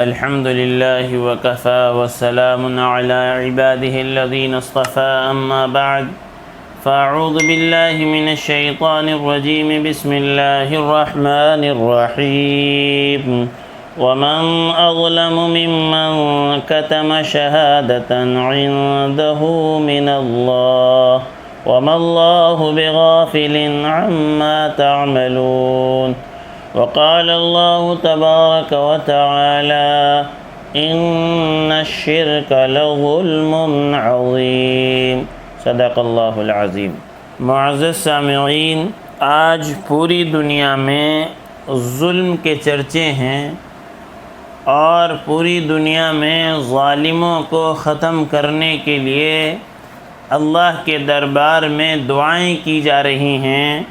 الحمد لله وكفى وسلام على عباده الذين اصطفى أما بعد فأعوذ بالله من الشيطان الرجيم بسم الله الرحمن الرحيم ومن أظلم ممن كتم شهادة عنده من الله وما الله بغافل عما تعملون وقال الله تبارك وتعالى إن الشرك لظلم عظيم صدق اللہ العظیم۔ معزز سامعین، آج پوری دنیا میں ظلم کے چرچے ہیں اور پوری دنیا میں ظالموں کو ختم کرنے کے لیے اللہ کے دربار میں دعائیں کی جا رہی ہیں۔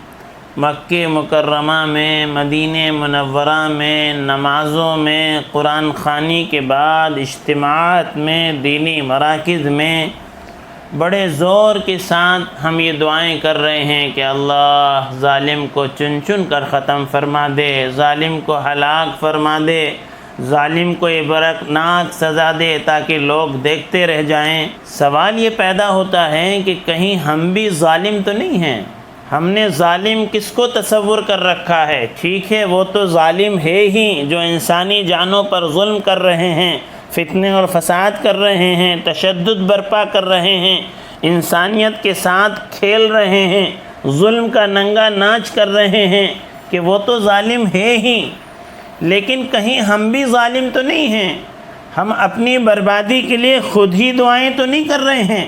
مکہ مکرمہ میں، مدینہ منورہ میں، نمازوں میں، قرآن خوانی کے بعد اجتماعات میں، دینی مراکز میں بڑے زور کے ساتھ ہم یہ دعائیں کر رہے ہیں کہ اللہ ظالم کو چن چن کر ختم فرما دے، ظالم کو ہلاک فرما دے، ظالم کو عبرتناک سزا دے تاکہ لوگ دیکھتے رہ جائیں۔ سوال یہ پیدا ہوتا ہے کہ کہیں ہم بھی ظالم تو نہیں ہیں؟ ہم نے ظالم کس کو تصور کر رکھا ہے؟ ٹھیک ہے، وہ تو ظالم ہے ہی جو انسانی جانوں پر ظلم کر رہے ہیں، فتنے اور فساد کر رہے ہیں، تشدد برپا کر رہے ہیں، انسانیت کے ساتھ کھیل رہے ہیں، ظلم کا ننگا ناچ کر رہے ہیں، کہ وہ تو ظالم ہے ہی۔ لیکن کہیں ہم بھی ظالم تو نہیں ہیں؟ ہم اپنی بربادی کے لیے خود ہی دعائیں تو نہیں کر رہے ہیں؟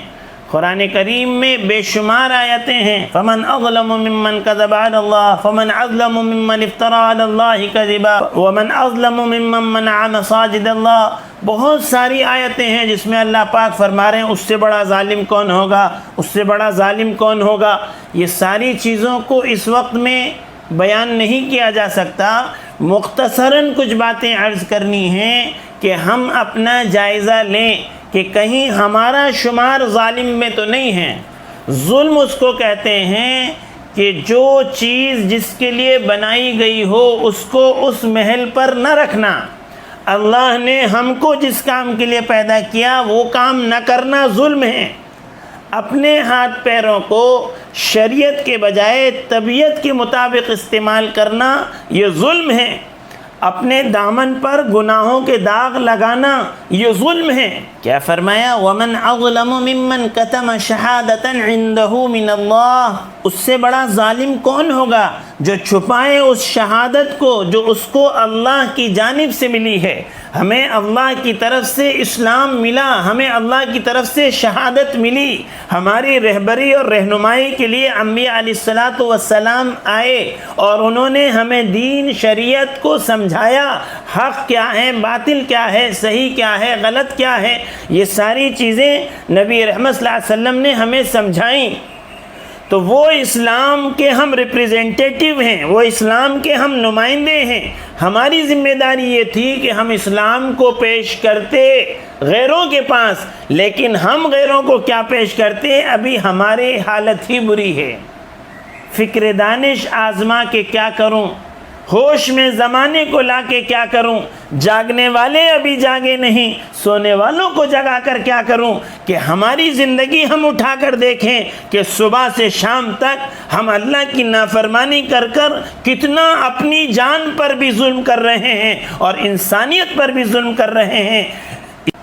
قرآن کریم میں بے شمار آیتیں ہیں، فمن اظلم ممن کذب علی اللہ، فمن اظلم ممن افترى علی اللہ کذبا، ومن اظلم ممن منع مساجد اللہ۔ بہت ساری آیتیں ہیں جس میں اللہ پاک فرما رہے ہیں اس سے بڑا ظالم کون ہوگا، اس سے بڑا ظالم کون ہوگا۔ یہ ساری چیزوں کو اس وقت میں بیان نہیں کیا جا سکتا، مختصراً کچھ باتیں عرض کرنی ہیں کہ ہم اپنا جائزہ لیں کہ کہیں ہمارا شمار ظالم میں تو نہیں ہے۔ ظلم اس کو کہتے ہیں کہ جو چیز جس کے لیے بنائی گئی ہو اس کو اس محل پر نہ رکھنا۔ اللہ نے ہم کو جس کام کے لیے پیدا کیا وہ کام نہ کرنا ظلم ہے۔ اپنے ہاتھ پیروں کو شریعت کے بجائے طبیعت کے مطابق استعمال کرنا یہ ظلم ہے۔ اپنے دامن پر گناہوں کے داغ لگانا یہ ظلم ہے۔ کیا فرمایا؟ وَمَنْ أَظْلَمُ مِمَّنْ كَتَمَ شَهَادَةً عِنْدَهُ مِنَ اللَّهِ۔ اس سے بڑا ظالم کون ہوگا جو چھپائے اس شہادت کو جو اس کو اللہ کی جانب سے ملی ہے۔ ہمیں اللہ کی طرف سے اسلام ملا، ہمیں اللہ کی طرف سے شہادت ملی، ہماری رہبری اور رہنمائی کے لیے انبیاء علیہ السلام آئے اور انہوں نے ہمیں دین شریعت کو سمجھایا، حق کیا ہے، باطل کیا ہے، صحیح کیا ہے، غلط کیا ہے، یہ ساری چیزیں نبی رحمت صلی اللہ علیہ وسلم نے ہمیں سمجھائیں۔ تو وہ اسلام کے ہم ریپریزنٹیٹیو ہیں، وہ اسلام کے ہم نمائندے ہیں۔ ہماری ذمہ داری یہ تھی کہ ہم اسلام کو پیش کرتے غیروں کے پاس، لیکن ہم غیروں کو کیا پیش کرتے؟ ابھی ہماری حالت ہی بری ہے۔ فکر دانش آزما کے کیا کروں، ہوش میں زمانے کو لا کے کیا کروں، جاگنے والے ابھی جاگے نہیں، سونے والوں کو جگا کر کیا کروں، کہ ہماری زندگی ہم اٹھا کر دیکھیں کہ صبح سے شام تک ہم اللہ کی نافرمانی کر کر کتنا اپنی جان پر بھی ظلم کر رہے ہیں اور انسانیت پر بھی ظلم کر رہے ہیں۔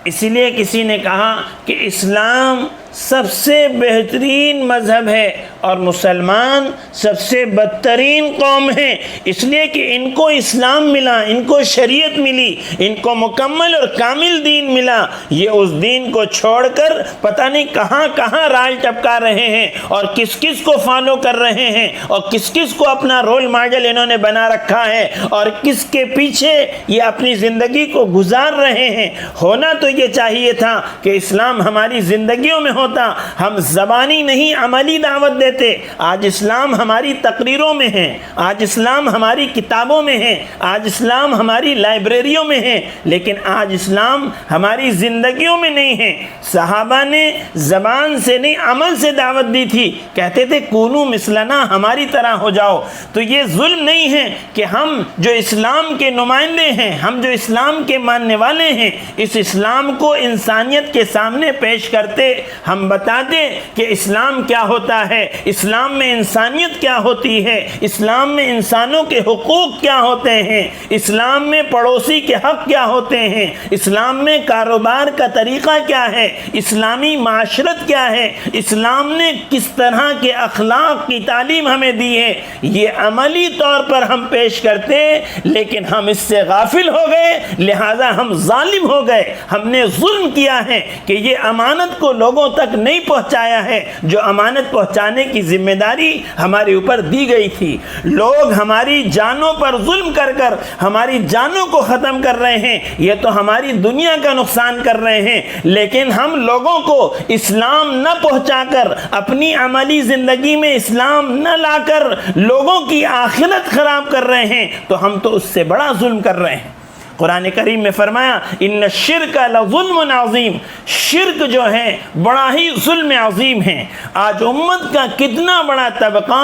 اسی لیے کسی نے کہا کہ اسلام سب سے بہترین مذہب ہے اور مسلمان سب سے بدترین قوم ہے، اس لیے کہ ان کو اسلام ملا، ان کو شریعت ملی، ان کو مکمل اور کامل دین ملا، یہ اس دین کو چھوڑ کر پتہ نہیں کہاں کہاں رال ٹپکا رہے ہیں اور کس کس کو فالو کر رہے ہیں اور کس کس کو اپنا رول ماڈل انہوں نے بنا رکھا ہے اور کس کے پیچھے یہ اپنی زندگی کو گزار رہے ہیں۔ ہونا تو یہ چاہیے تھا کہ اسلام ہماری زندگیوں میں ہوتا ہم زبانی نہیں عملی دعوت دیتے۔ آج اسلام ہماری تقریروں میں ہے، آج اسلام ہماری کتابوں میں ہے، آج اسلام ہماری لائبریریوں میں ہے، لیکن آج اسلام ہماری زندگیوں میں نہیں ہے۔ صحابہ نے زبان سے نہیں عمل سے دعوت دی تھی، کہتے تھے کونو مثلنا، ہماری طرح ہو جاؤ۔ تو یہ ظلم نہیں ہے کہ ہم جو اسلام کے نمائندے ہیں، ہم جو اسلام کے ماننے والے ہیں، اس اسلام کو انسانیت کے سامنے پیش کرتے، ہم بتاتے کہ اسلام کیا ہوتا ہے، اسلام میں انسانیت کیا ہوتی ہے، اسلام میں انسانوں کے حقوق کیا ہوتے ہیں، اسلام میں پڑوسی کے حق کیا ہوتے ہیں، اسلام میں کاروبار کا طریقہ کیا ہے، اسلامی معاشرت کیا ہے، اسلام نے کس طرح کے اخلاق کی تعلیم ہمیں دی ہے، یہ عملی طور پر ہم پیش کرتے، لیکن ہم اس سے غافل ہو گئے، لہذا ہم ظالم ہو گئے، ہم نے ظلم کیا ہے کہ یہ امانت کو لوگوں تک نہیں پہنچایا ہے جو امانت پہنچانے کی ذمہ داری ہمارے اوپر دی گئی تھی۔ لوگ ہماری جانوں پر ظلم کر کر ہماری جانوں کو ختم کر رہے ہیں، یہ تو ہماری دنیا کا نقصان کر رہے ہیں، لیکن ہم لوگوں کو اسلام نہ پہنچا کر، اپنی عملی زندگی میں اسلام نہ لا کر لوگوں کی آخرت خراب کر رہے ہیں، تو ہم تو اس سے بڑا ظلم کر رہے ہیں۔ قرآن کریم میں فرمایا ان الشرک لظلم عظیم، شرک جو ہے بڑا ہی ظلم عظیم ہے۔ آج امت کا کتنا بڑا طبقہ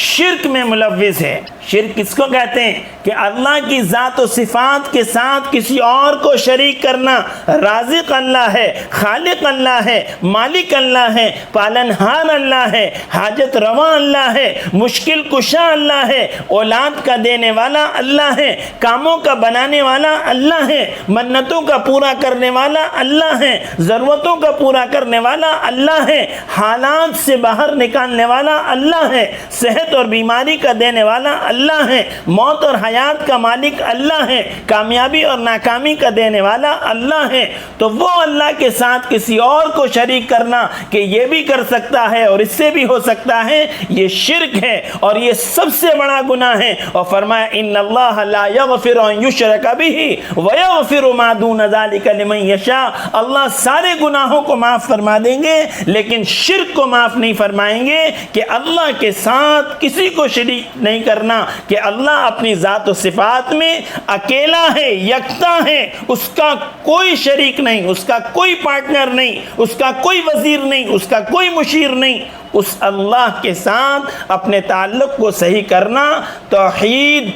شرک میں ملوث ہے۔ شرک کس کو کہتے ہیں؟ کہ اللہ کی ذات و صفات کے ساتھ کسی اور کو شریک کرنا۔ رازق اللہ ہے، خالق اللہ ہے، مالک اللہ ہے، پالنہار اللہ ہے، حاجت رواں اللہ ہے، مشکل کشا اللہ ہے، اولاد کا دینے والا اللہ ہے، کاموں کا بنانے والا اللہ ہے، منتوں کا پورا کرنے والا اللہ ہے، ضرورتوں کا پورا کرنے والا اللہ ہے، حالات سے باہر نکالنے والا اللہ ہے، صحت اور بیماری کا دینے والا اللہ ہے، موت اور حیات کا مالک اللہ ہے، کامیابی اور ناکامی کا دینے والا اللہ ہے۔ تو وہ اللہ کے ساتھ کسی اور کو شریک کرنا کہ یہ بھی کر سکتا ہے اور اس سے بھی ہو سکتا ہے، یہ شرک ہے اور یہ سب سے بڑا گناہ ہے۔ اور فرمایا ان اللہ لا یغفر ان یشرک بہ ویغفر ما دون ذلک لمن یشاء، اللہ سارے گناہوں کو معاف فرما دیں گے لیکن شرک کو معاف نہیں فرمائیں گے، کہ اللہ کے ساتھ کسی کو شریک نہیں کرنا، کہ اللہ اپنی ذات و صفات میں اکیلا ہے، یکتا ہے، اس کا کوئی شریک نہیں، اس کا کوئی پارٹنر نہیں، اس کا کوئی وزیر نہیں، اس کا کوئی مشیر نہیں۔ اس اللہ کے ساتھ اپنے تعلق کو صحیح کرنا، توحید،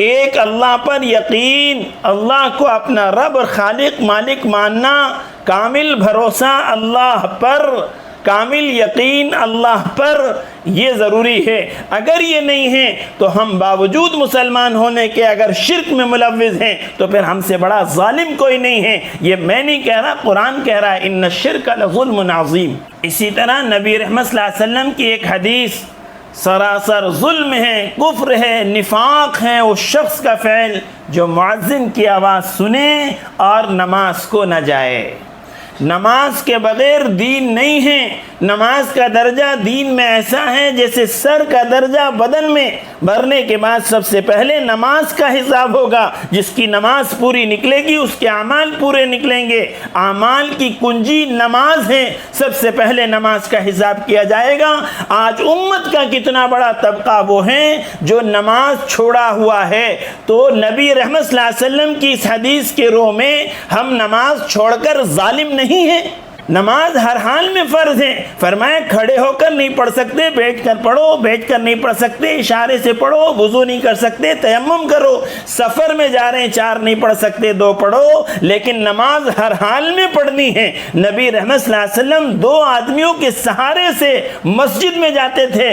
ایک اللہ پر یقین، اللہ کو اپنا رب اور خالق مالک ماننا، کامل بھروسہ اللہ پر، کامل یقین اللہ پر، یہ ضروری ہے۔ اگر یہ نہیں ہے تو ہم باوجود مسلمان ہونے کے اگر شرک میں ملوث ہیں تو پھر ہم سے بڑا ظالم کوئی نہیں ہے۔ یہ میں نہیں کہہ رہا، قرآن کہہ رہا ہے ان الشرک لظلم عظیم۔ اسی طرح نبی رحمت صلی اللہ علیہ وسلم کی ایک حدیث، سراسر ظلم ہے، کفر ہے، نفاق ہے اس شخص کا فعل جو مؤذن کی آواز سنے اور نماز کو نہ جائے۔ نماز کے بغیر دین نہیں ہے۔ نماز کا درجہ دین میں ایسا ہے جیسے سر کا درجہ بدن میں، مرنے کے بعد سب سے پہلے نماز کا حساب ہوگا۔ جس کی نماز پوری نکلے گی اس کے اعمال پورے نکلیں گے۔ اعمال کی کنجی نماز ہے، سب سے پہلے نماز کا حساب کیا جائے گا۔ آج امت کا کتنا بڑا طبقہ وہ ہیں جو نماز چھوڑا ہوا ہے۔ تو نبی رحمت صلی اللہ علیہ وسلم کی اس حدیث کے روح میں ہم نماز چھوڑ کر ظالم نہیں ہیں۔ نماز ہر حال میں فرض ہے۔ فرمایا کھڑے ہو کر نہیں پڑھ سکتے بیٹھ کر پڑھو، بیٹھ کر نہیں پڑھ سکتے اشارے سے پڑھو، وضو نہیں کر سکتے تیمم کرو، سفر میں جا رہے ہیں 4 نہیں پڑھ سکتے 2 پڑھو، لیکن نماز ہر حال میں پڑھنی ہے۔ نبی رحمت صلی اللہ علیہ وسلم 2 آدمیوں کے سہارے سے مسجد میں جاتے تھے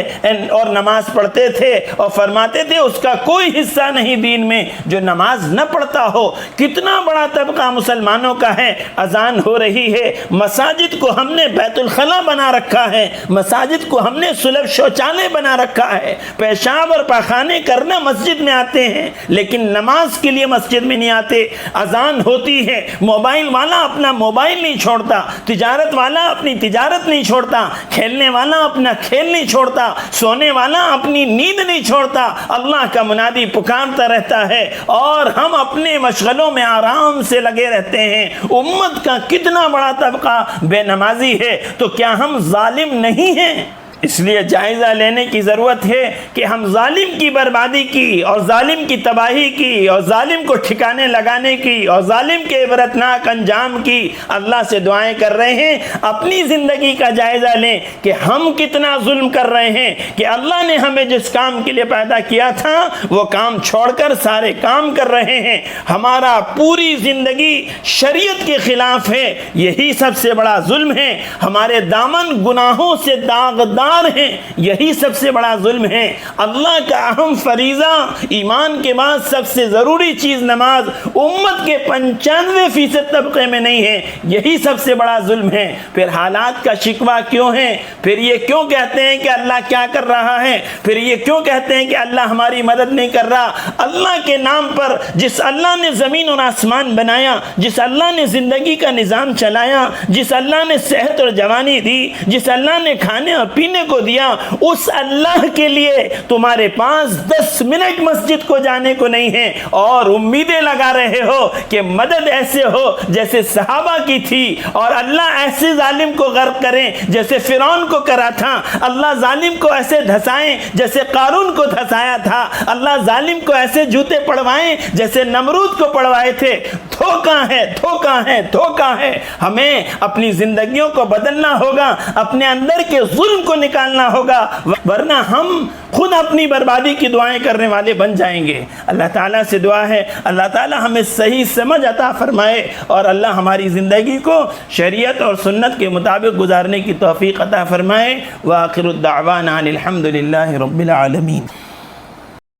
اور نماز پڑھتے تھے اور فرماتے تھے اس کا کوئی حصہ نہیں دین میں جو نماز نہ پڑھتا ہو۔ کتنا بڑا طبقہ مسلمانوں کا ہے۔ اذان ہو رہی ہے، مساجد کو ہم نے بیت الخلا بنا رکھا ہے، مساجد کو ہم نے سلب شوچالے بنا رکھا ہے، پیشاب اور پاخانے کرنا مسجد میں آتے ہیں لیکن نماز کے لیے مسجد میں نہیں آتے۔ اذان ہوتی ہے، موبائل والا اپنا موبائل نہیں چھوڑتا، تجارت والا اپنی تجارت نہیں چھوڑتا، کھیلنے والا اپنا کھیل نہیں چھوڑتا، سونے والا اپنی نیند نہیں چھوڑتا، اللہ کا منادی پکارتا رہتا ہے اور ہم اپنے مشغلوں میں آرام سے لگے رہتے ہیں۔ امت کا کتنا بڑا طبقہ بے نمازی ہے، تو کیا ہم ظالم نہیں ہیں؟ اس لیے جائزہ لینے کی ضرورت ہے کہ ہم ظالم کی بربادی کی اور ظالم کی تباہی کی اور ظالم کو ٹھکانے لگانے کی اور ظالم کے عبرتناک انجام کی اللہ سے دعائیں کر رہے ہیں۔ اپنی زندگی کا جائزہ لیں کہ ہم کتنا ظلم کر رہے ہیں کہ اللہ نے ہمیں جس کام کے لیے پیدا کیا تھا وہ کام چھوڑ کر سارے کام کر رہے ہیں۔ ہمارا پوری زندگی شریعت کے خلاف ہے، یہی سب سے بڑا ظلم ہے۔ ہمارے دامن گناہوں سے داغدار ہیں، یہی سب سے بڑا ظلم ہے۔ اللہ کا اہم فریضہ، ایمان کے بعد سب سے ضروری چیز نماز، امت کے 95% طبقے میں نہیں ہے، یہی سب سے بڑا ظلم ہے۔ پھر حالات کا شکوہ کیوں ہے؟ پھر یہ کیوں کہتے ہیں کہ اللہ کیا کر رہا ہے؟ پھر یہ کیوں کہتے ہیں کہ اللہ ہماری مدد نہیں کر رہا؟ اللہ کے نام پر جس اللہ نے زمین اور آسمان بنایا، جس اللہ نے زندگی کا نظام چلایا، جس اللہ نے صحت اور جوانی دی، جس اللہ نے کھانے اور پینے کو دیا، اس اللہ کے لیے تمہارے پاس 10 منٹ مسجد کو جانے کو نہیں ہے اور امیدیں لگا رہے ہو کہ مدد ایسے ہو جیسے صحابہ کی تھی اور اللہ ایسے ظالم کو غرق کریں جیسے فرعون کو کرا تھا، اللہ ظالم کو ایسے دھسائیں جیسے قارون کو دھسایا تھا، اللہ ظالم کو ایسے جوتے پڑوائیں جیسے نمرود کو پڑوائے تھے۔ دھوکہ ہے، دھوکہ ہے، دھوکہ ہے۔ ہمیں اپنی زندگیوں کو بدلنا ہوگا، اپنے اندر کے ظلم کو نکالنا ہوگا، ورنہ ہم خود اپنی بربادی کی دعائیں کرنے والے بن جائیں گے۔ اللہ تعالیٰ سے دعا ہے اللہ تعالیٰ ہمیں صحیح سمجھ عطا فرمائے اور اللہ ہماری زندگی کو شریعت اور سنت کے مطابق گزارنے کی توفیق عطا فرمائے۔ وآخر الدعوانا الحمد للہ رب العالمین۔